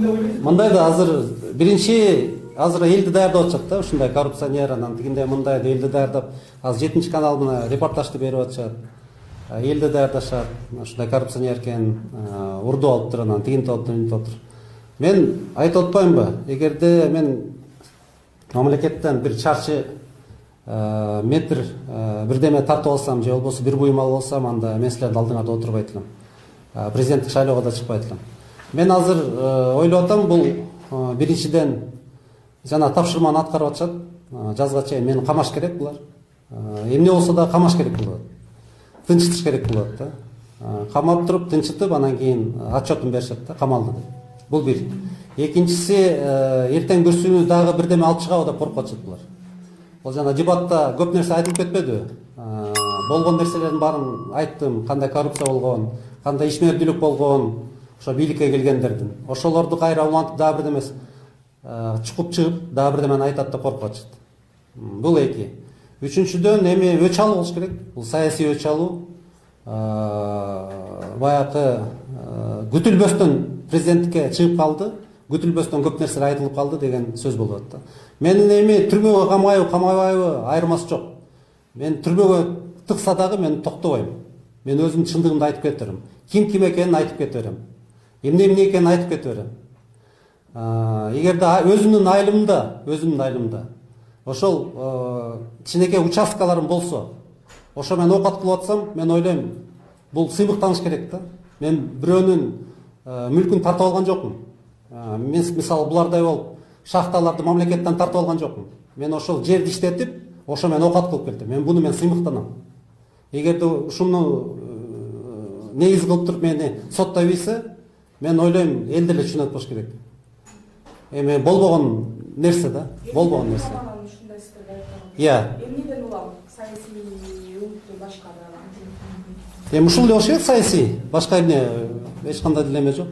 Мындай да азыр элди даярдап атышат да, ушундай коррупционер, анан тигиндей мындай элди даярдап, азыр 7 канал мына репортажды берип атышат. Элди даярдашат, ушундай коррупционер экен, урду алыптыр, анан тигинти алыптыр, мынти алыптыр. Мен айтып атпаймынбы? Эгерде мен мамлекеттен бир чарчы метр бирдеме тартып алсам, же болбосо бир буюм алып алсам, анда мен силердин алдыңарда отурбайт элем. Президенттик шайлоого да чыкпайт элем. Мен азыр ойлоп атам, бул биринчиден жана тапшырманы аткарып атышат. Жазга чейин мени камаш керек булар. Эмне болсо да камаш керек болот. Тынчытыш керек болот да. Камап туруп, тынчытып, анан кийин отчетун беришет да, камалды деп. Бул бир. Экинчиси, эртең бүрсүүнү дагы бирдеме алып чыгабы деп коркуп атышат булар. Ол жана дебатта көп нерсе айтылып кетпедиби? Болгон нерселердин баарын айттым, кандай коррупция болгон, кандай ишмердүүлүк болгон, ошо бийликке келгендердин. Ошолорду кайра улантып дагы бирдеме чукуп чыгып, дагы бирдемени айтат деп коркуп атышат. Бул эки. Үчүнчүдөн эми өч алуу болуш керек. Бул саясий өч алуу. Баягы күтүлбөстөн президенттикке чыгып калды, күтүлбөстөн көп нерселер айтылып калды деген сөз болуп атты. Менин эми түрмөгө камайбы, камабайбы айырмасы жок. Мен түрмөгө тыкса дагы мен токтобойм. Мен өзүмдүн чындыгымды айтып кете берем. Ким экенин айтып кете берем. Эмне экенин айтып кете берем. Эгерде өзүмдүн айылымда ошол кичинекей участкаларым болсо, ошо мен оокат кылып атсам, мен ойлойм, бул сыймыктаныш керек да. Мен бирөөнүн мүлкүн тартып алган жокмун. Мен мисалы булардай болуп шахталарды мамлекеттен тартып алган жокмун. Мен ошол жерди иштетип, ошо мен оокат кылып келдим. Мен буну сыймыктанам. Эгерде ушуну негиз кылып туруп мени соттой ийсе, мен ойлойм, эл деле түшүнөт болуш керек. Эми болбогон нерсе да, болбогон нерсе. Иә. Эмнеден улам саясий өлкө башкарган? Ушул эле болуш керек, саясий. Башка эмне эч кандай делеме жок.